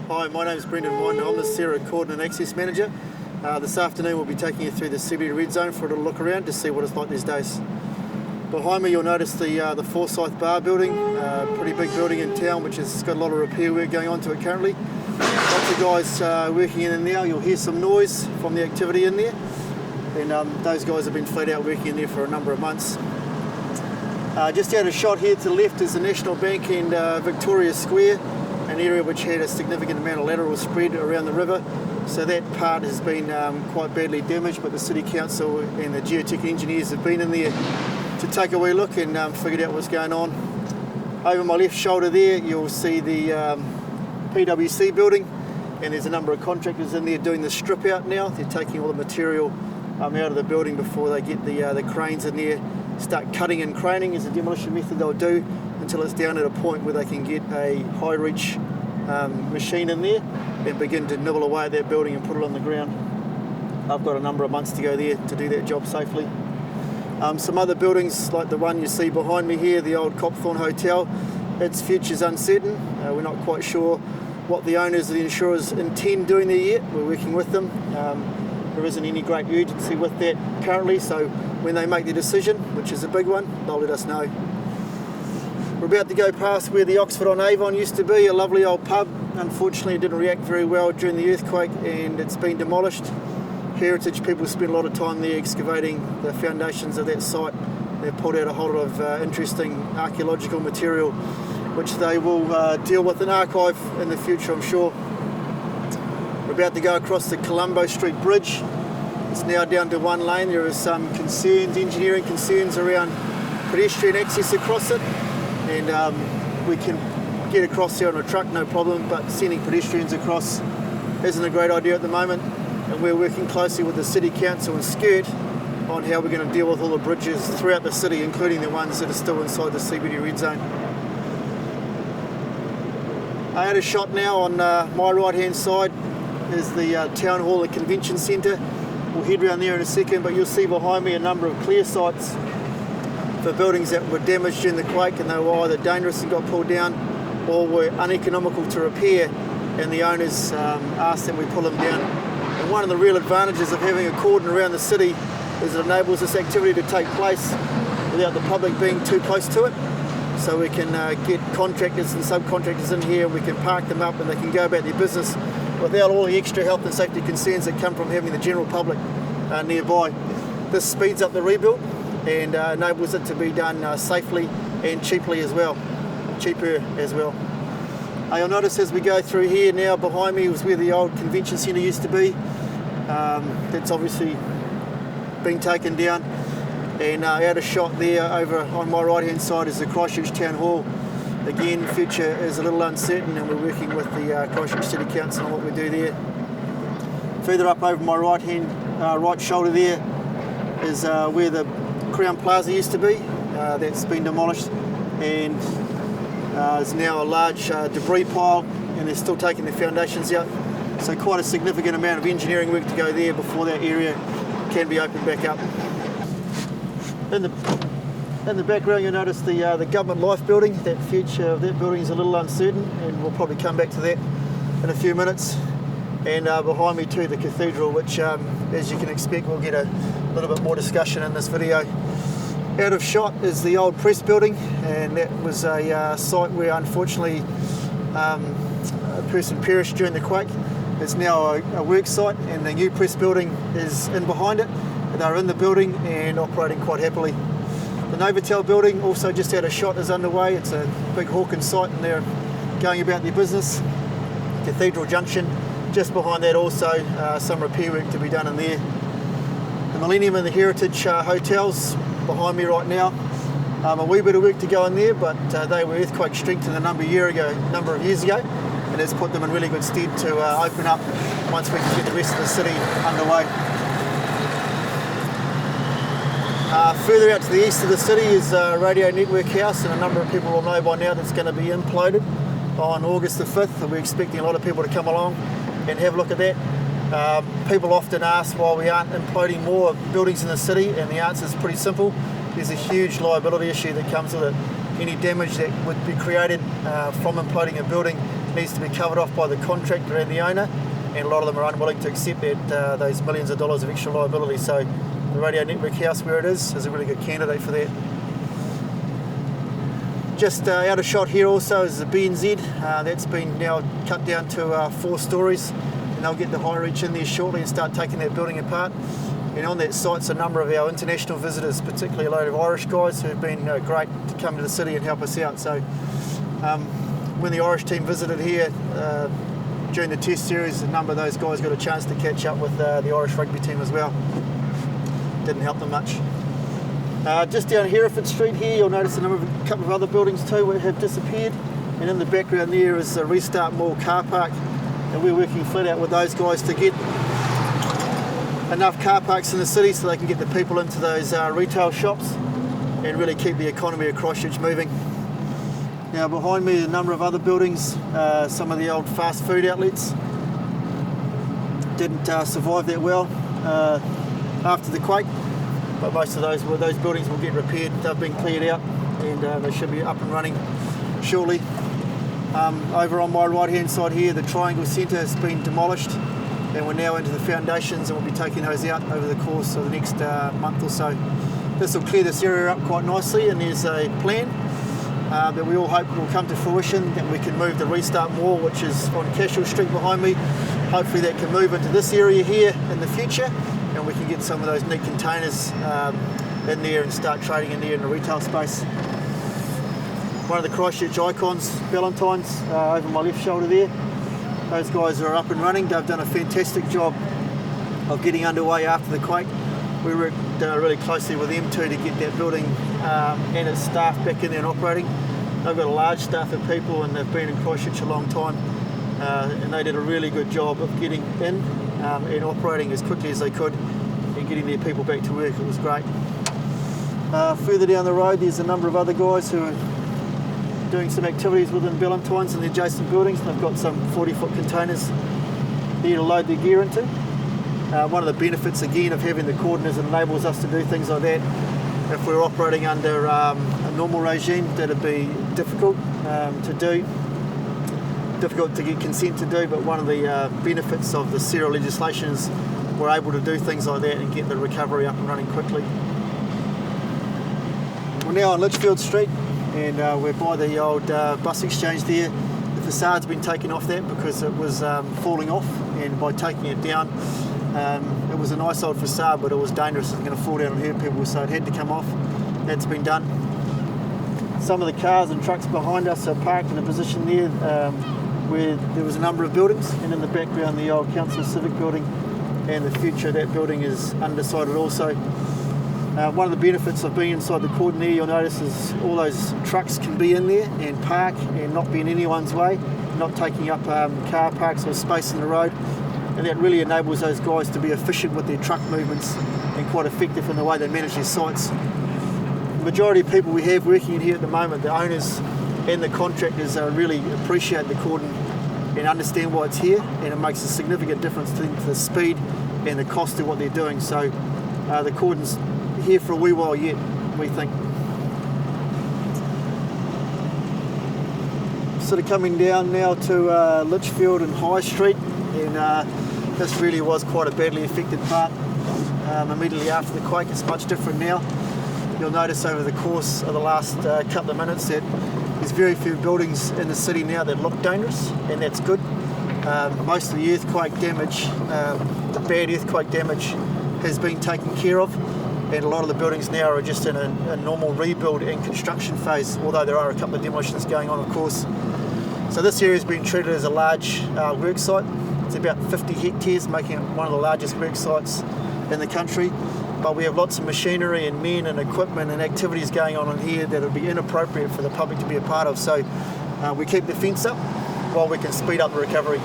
Hi, my name is Brendan Winder. I'm the Sarah Coordinate Access Manager. This afternoon we'll be taking you through the CBD Red Zone for a little look around to see what it's like these days. Behind me you'll notice the Forsyth Bar building, pretty big building in town which has got a lot of repair work going on to it currently. Lots of guys working in now. You'll hear some noise from the activity in there, and those guys have been flat out working in there for a number of months. Just out a shot here to the left is the National Bank and Victoria Square, an area which had a significant amount of lateral spread around the river. So that part has been quite badly damaged, but the City Council and the geotech engineers have been in there to take a wee look and figured out what's going on. Over my left shoulder there you'll see the PwC building, and there's a number of contractors in there doing the strip out now. They're taking all the material out of the building before they get the cranes in there, start cutting and craning is a demolition method they'll do until it's down at a point where they can get a high reach machine in there and begin to nibble away at that building and put it on the ground. I've got a number of months to go there to do that job safely. Some other buildings like the one you see behind me here, the old Copthorne Hotel, its future's uncertain. We're not quite sure what the owners and the insurers intend doing there yet. We're working with them. There isn't any great urgency with that currently, so when they make their decision, which is a big one, they'll let us know. We're about to go past where the Oxford-on-Avon used to be, a lovely old pub. Unfortunately it didn't react very well during the earthquake and it's been demolished. Heritage people spent a lot of time there excavating the foundations of that site. They've pulled out a whole lot of interesting archaeological material which they will deal with and archive in the future, I'm sure. We're about to go across the Colombo Street Bridge. It's now down to one lane. There are some concerns, engineering concerns around pedestrian access across it, and we can get across there on a truck, no problem, but sending pedestrians across isn't a great idea at the moment, and we're working closely with the City Council and Skirt on how we're going to deal with all the bridges throughout the city, including the ones that are still inside the CBD Red Zone. I had a shot now on my right hand side is the Town Hall and Convention Centre. We'll head around there in a second, but you'll see behind me a number of clear sites for buildings that were damaged during the quake, and they were either dangerous and got pulled down or were uneconomical to repair, and the owners asked that we pull them down. And one of the real advantages of having a cordon around the city is it enables this activity to take place without the public being too close to it. So we can get contractors and subcontractors in here, we can park them up and they can go about their business without all the extra health and safety concerns that come from having the general public nearby. This speeds up the rebuild and enables it to be done safely and cheaper as well. You'll notice as we go through here now, behind me was where the old convention centre used to be. That's obviously been taken down, and out a shot there over on my right hand side is the Christchurch Town Hall. Again, future is a little uncertain and we're working with the Christchurch City Council on what we do there. Further up over my right shoulder there is where the Crown Plaza used to be. That's been demolished, and there's now a large debris pile, and they're still taking the foundations out. So quite a significant amount of engineering work to go there before that area can be opened back up. In the background you'll notice the Government Life building. That future of that building is a little uncertain, and we'll probably come back to that in a few minutes. And behind me too, the cathedral, which as you can expect we'll get a little bit more discussion in this video. Out of shot is the old press building, and that was a site where unfortunately a person perished during the quake. It's now a work site, and the new press building is in behind it. They're in the building and operating quite happily. The Novotel building, also just out of shot, is underway. It's a big Hawkins site and they're going about their business. Cathedral Junction, just behind that also, some repair work to be done in there. The Millennium and the Heritage hotels behind me right now. A wee bit of work to go in there, but they were earthquake strengthened a number of years ago, and it's put them in really good stead to open up once we can get the rest of the city underway. Further out to the east of the city is Radio Network House, and a number of people will know by now that's going to be imploded on August the 5th. We're expecting a lot of people to come along and have a look at that. People often ask why we aren't imploding more buildings in the city, and the answer is pretty simple. There's a huge liability issue that comes with it. Any damage that would be created from imploding a building needs to be covered off by the contractor and the owner, and a lot of them are unwilling to accept that those millions of dollars of extra liability. So the Radio Network House, where it is a really good candidate for that. Just out of shot here also is the BNZ. That's been now cut down to 4 stories, and they'll get the high reach in there shortly and start taking that building apart. And on that site's a number of our international visitors, particularly a load of Irish guys who've been great to come to the city and help us out. So when the Irish team visited here during the test series, a number of those guys got a chance to catch up with the Irish rugby team as well. Didn't help them much. Just down Hereford Street here, you'll notice a couple of other buildings too that have disappeared. And in the background there is the Restart Mall car park. And we're working flat out with those guys to get enough car parks in the city so they can get the people into those retail shops and really keep the economy of Christchurch moving. Now behind me a number of other buildings, some of the old fast food outlets didn't survive that well after the quake, but most of those buildings will get repaired. They've been cleared out and they should be up and running shortly. Over on my right hand side here, the Triangle Centre has been demolished, and we're now into the foundations, and we'll be taking those out over the course of the next month or so. This will clear this area up quite nicely, and there's a plan that we all hope will come to fruition, that we can move the Restart Mall, which is on Cashel Street behind me. Hopefully that can move into this area here in the future, and we can get some of those neat containers in there and start trading in there in the retail space. One of the Christchurch icons, Valentine's, over my left shoulder there. Those guys are up and running. They've done a fantastic job of getting underway after the quake. We worked really closely with them too to get that building and its staff back in there and operating. They've got a large staff of people and they've been in Christchurch a long time, and they did a really good job of getting in and operating as quickly as they could and getting their people back to work. It was great. Further down the road there's a number of other guys who are doing some activities within Valentine's and the adjacent buildings. They've got some 40-foot containers there to load their gear into. One of the benefits again of having the cordon is it enables us to do things like that. If we're operating under a normal regime, that'd be difficult to do, difficult to get consent to do, but one of the benefits of the CERA legislation is we're able to do things like that and get the recovery up and running quickly. We're now on Litchfield Street, and we're by the old bus exchange there. The facade's been taken off that because it was falling off, and by taking it down, it was a nice old facade, but it was dangerous. It was going to fall down and hurt people, so it had to come off. That's been done. Some of the cars and trucks behind us are parked in a position there where there was a number of buildings, and in the background the old Council Civic building, and the future of that building is undecided also. One of the benefits of being inside the cordon there, you'll notice, is all those trucks can be in there and park and not be in anyone's way, not taking up car parks or space in the road, and that really enables those guys to be efficient with their truck movements and quite effective in the way they manage their sites. The majority of people we have working in here at the moment, the owners and the contractors, really appreciate the cordon and understand why it's here, and it makes a significant difference to the speed and the cost of what they're doing. So the cordon's here for a wee while yet, we think. Sort of coming down now to Litchfield and High Street, and this really was quite a badly affected part immediately after the quake. It's much different now. You'll notice over the course of the last couple of minutes that there's very few buildings in the city now that look dangerous, and that's good. Most of the earthquake damage, the bad earthquake damage, has been taken care of, and a lot of the buildings now are just in a normal rebuild and construction phase, although there are a couple of demolitions going on, of course. So this area has been treated as a large work site. It's about 50 hectares, making it one of the largest work sites in the country. But we have lots of machinery and men and equipment and activities going on in here that would be inappropriate for the public to be a part of. So we keep the fence up while we can speed up the recovery.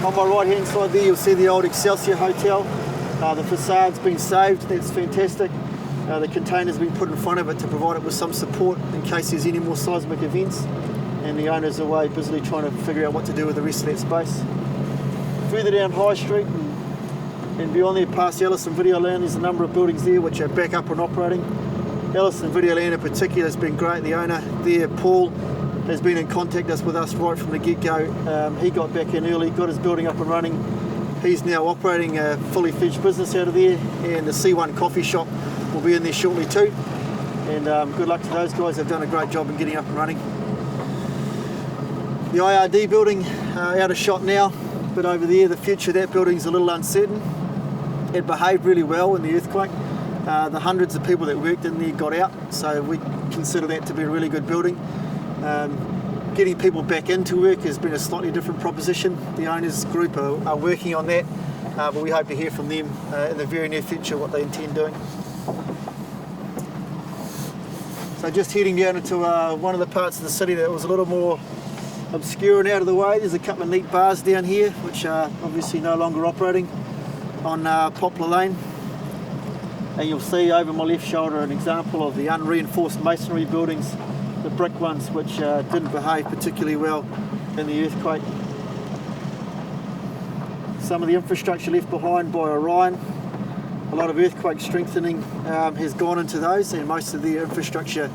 On my right hand side there, you'll see the old Excelsior Hotel. The facade's been saved, that's fantastic. The container's been put in front of it to provide it with some support in case there's any more seismic events, and the owners are away busily trying to figure out what to do with the rest of that space. Further down High Street and beyond there, past Ellison Videoland, there's a number of buildings there which are back up and operating. Ellison Videoland in particular has been great. The owner there, Paul, has been in contact with us right from the get-go. He got back in early, got his building up and running. He's now operating a fully fledged business out of there, and the C1 coffee shop will be in there shortly too. And good luck to those guys. They've done a great job in getting up and running. The IRD building out of shot now, but over there the future of that building's a little uncertain. It behaved really well in the earthquake. The hundreds of people that worked in there got out, so we consider that to be a really good building. Getting people back into work has been a slightly different proposition. The owners group are working on that, but we hope to hear from them in the very near future what they intend doing. So just heading down into one of the parts of the city that was a little more obscure and out of the way. There's a couple of neat bars down here which are obviously no longer operating on Poplar Lane. And you'll see over my left shoulder an example of the unreinforced masonry buildings, the brick ones, which didn't behave particularly well in the earthquake. Some of the infrastructure left behind by Orion, a lot of earthquake strengthening has gone into those, and most of the infrastructure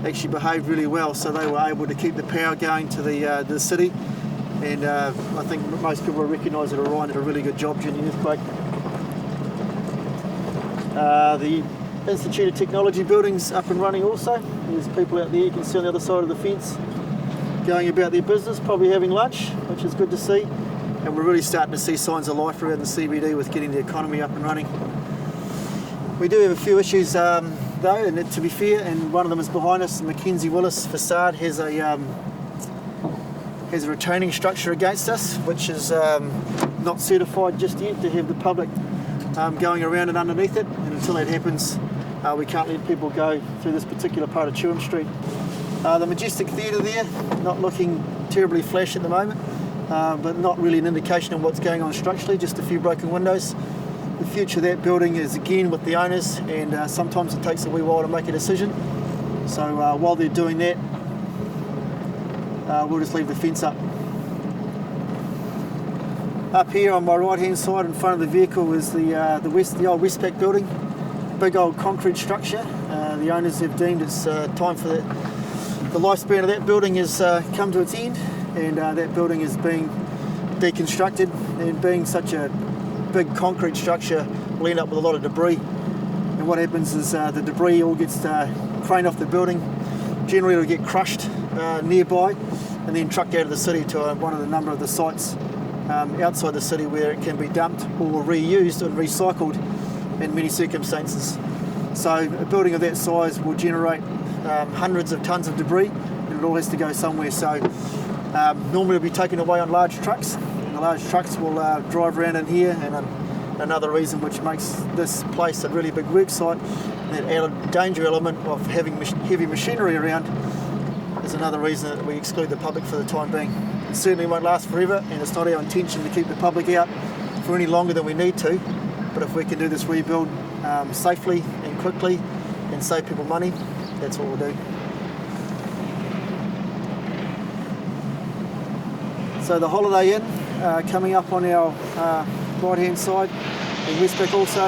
actually behaved really well, so they were able to keep the power going to the city. And I think most people will recognise that Orion did a really good job during the earthquake. The Institute of Technology building's up and running also. There's people out there, you can see on the other side of the fence, going about their business, probably having lunch, which is good to see. And we're really starting to see signs of life around the CBD with getting the economy up and running. We do have a few issues though, and to be fair, and one of them is behind us. The Mackenzie Willis facade has a retaining structure against us, which is not certified just yet to have the public going around and underneath it, and until that happens we can't let people go through this particular part of Chewham Street. The Majestic Theatre there, not looking terribly flash at the moment, but not really an indication of what's going on structurally, just a few broken windows. The future of that building is again with the owners, and sometimes it takes a wee while to make a decision. So while they're doing that, we'll just leave the fence up. Up here on my right hand side in front of the vehicle is the old Westpac building, big old concrete structure. The owners have deemed it's time for the lifespan of that building has come to its end, and that building is being deconstructed, and being such a big concrete structure will end up with a lot of debris. And what happens is the debris all gets craned off the building. Generally it'll get crushed nearby and then trucked out of the city to one of the number of the sites outside the city where it can be dumped or reused and recycled in many circumstances. So a building of that size will generate hundreds of tonnes of debris, and it all has to go somewhere. So normally it'll be taken away on large trucks, and the large trucks will drive around in here. And another reason which makes this place a really big work site, that added danger element of having heavy machinery around, is another reason that we exclude the public for the time being. It certainly won't last forever, and it's not our intention to keep the public out for any longer than we need to. But if we can do this rebuild safely and quickly and save people money, that's what we'll do. So the Holiday Inn coming up on our right hand side, and Westpac also.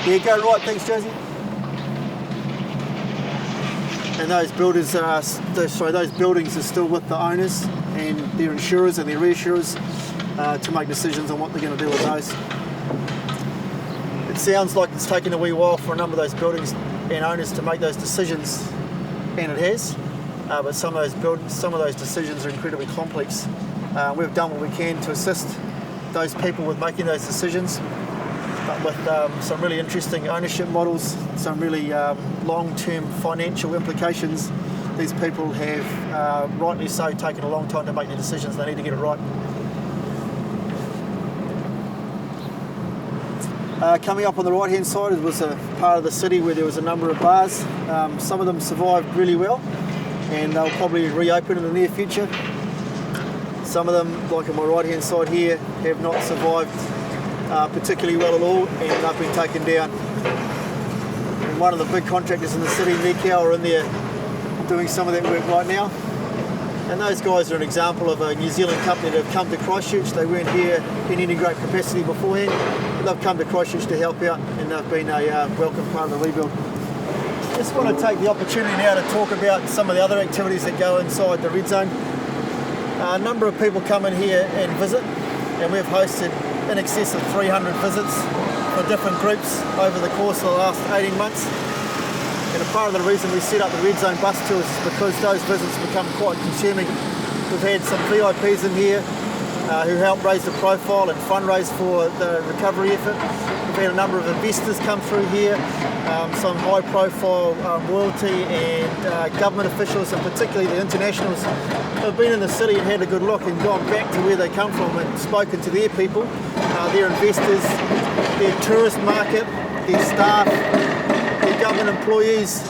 Yeah, go right, thanks Josie. And those buildings are still with the owners and their insurers and their reinsurers to make decisions on what they're going to do with those. It sounds like it's taken a wee while for a number of those buildings and owners to make those decisions, and it has. But some of those decisions are incredibly complex. We've done what we can to assist those people with making those decisions, but with some really interesting ownership models, some really long-term financial implications. These people have, rightly so, taken a long time to make their decisions. They need to get it right. Coming up on the right-hand side was a part of the city where there was a number of bars. Some of them survived really well, and they'll probably reopen in the near future. Some of them, like on my right-hand side here, have not survived particularly well at all, and they've been taken down. And one of the big contractors in the city, Nikau, are in there doing some of that work right now. And those guys are an example of a New Zealand company that have come to Christchurch. They weren't here in any great capacity beforehand, but they've come to Christchurch to help out, and they've been a welcome part of the rebuild. Just want to take the opportunity now to talk about some of the other activities that go inside the red zone. A number of people come in here and visit, and we've hosted in excess of 300 visits for different groups over the course of the last 18 months. And a part of the reason we set up the red zone bus tours is because those visits become quite consuming. We've had some VIPs in here who help raise the profile and fundraise for the recovery effort. We've had a number of investors come through here, some high profile royalty and government officials, and particularly the internationals who have been in the city and had a good look and gone back to where they come from and spoken to their people, their investors, their tourist market, their staff, their government employees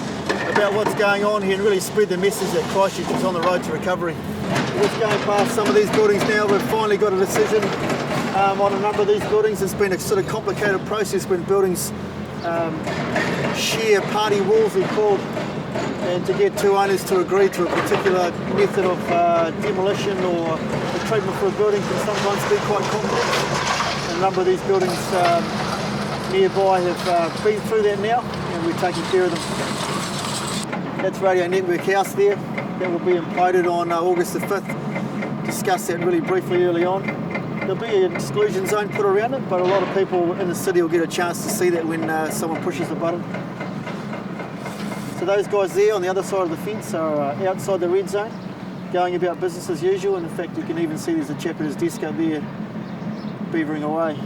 about what's going on here and really spread the message that Christchurch is on the road to recovery. We're just going past some of these buildings now. We've finally got a decision on a number of these buildings. It's been a sort of complicated process when buildings share party walls, we call, and to get two owners to agree to a particular method of demolition or the treatment for a building can sometimes be quite complex. And a number of these buildings nearby have been through that now, and we're taking care of them. That's Radio Network House there. That will be imploded on August the 5th. Discussed that really briefly early on. There'll be an exclusion zone put around it, but a lot of people in the city will get a chance to see that when someone pushes the button. So those guys there on the other side of the fence are outside the red zone, going about business as usual, and in fact you can even see there's a chap at his desk up there beavering away.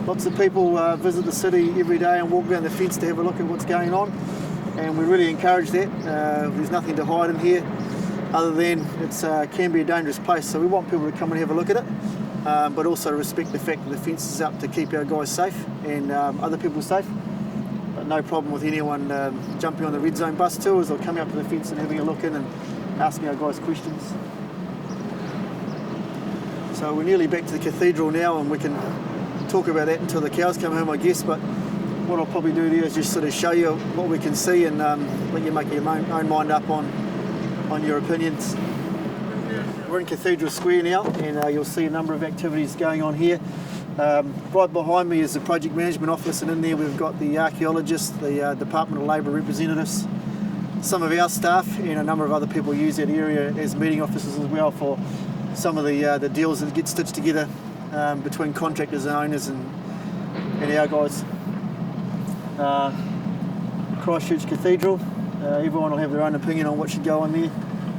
Lots of people visit the city every day and walk around the fence to have a look at what's going on, and we really encourage that. There's nothing to hide in here other than it can be a dangerous place, so we want people to come and have a look at it, but also respect the fact that the fence is up to keep our guys safe and other people safe. But no problem with anyone jumping on the red zone bus tours or coming up to the fence and having a look in and asking our guys questions. So we're nearly back to the cathedral now, and we can talk about that until the cows come home, I guess, but what I'll probably do there is just sort of show you what we can see and let you make your own mind up on your opinions. We're in Cathedral Square now, and you'll see a number of activities going on here. Right behind me is the project management office, and in there we've got the archaeologists, the Department of Labour representatives, some of our staff, and a number of other people use that area as meeting offices as well for some of the deals that get stitched together between contractors and owners and our guys. Christchurch Cathedral. Everyone will have their own opinion on what should go on there.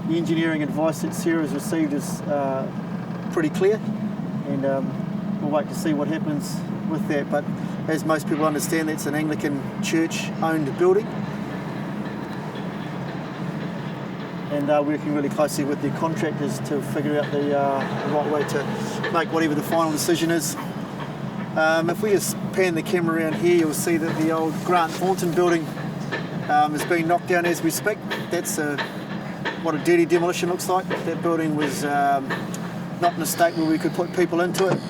The engineering advice that Sarah has received is pretty clear, and we'll wait to see what happens with that. But as most people understand, that's an Anglican church-owned building, and working really closely with the contractors to figure out the right way to make whatever the final decision is. If we just pan the camera around here, you'll see that the old Grant Thornton building is being knocked down as we speak. That's what a dirty demolition looks like. That building was not in a state where we could put people into it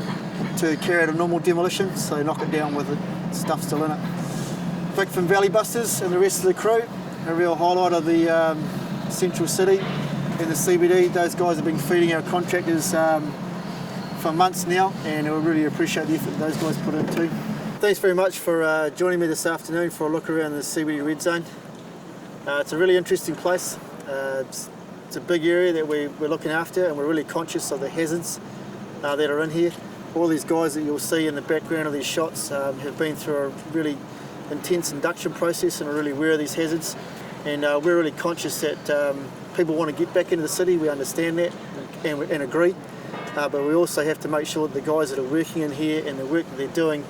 to carry out a normal demolition, so they knock it down with the stuff still in it. Vic from Valley Busters and the rest of the crew, a real highlight of the central city and the CBD. Those guys have been feeding our contractors for months now, and we really appreciate the effort those guys put in too. Thanks very much for joining me this afternoon for a look around the CBD Red Zone. It's a really interesting place. It's a big area that we're looking after, and we're really conscious of the hazards that are in here. All these guys that you'll see in the background of these shots have been through a really intense induction process and are really aware of these hazards, and we're really conscious that people want to get back into the city. We understand that and agree. But we also have to make sure that the guys that are working in here and the work that they're doing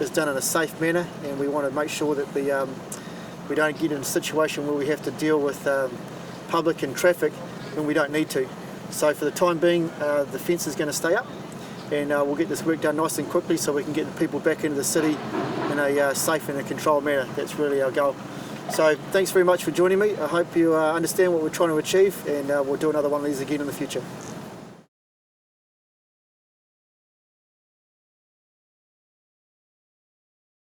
is done in a safe manner, and we want to make sure that we don't get in a situation where we have to deal with public and traffic when we don't need to. So for the time being, the fence is going to stay up, and we'll get this work done nice and quickly so we can get the people back into the city in a safe and a controlled manner. That's really our goal. So thanks very much for joining me. I hope you understand what we're trying to achieve, and we'll do another one of these again in the future.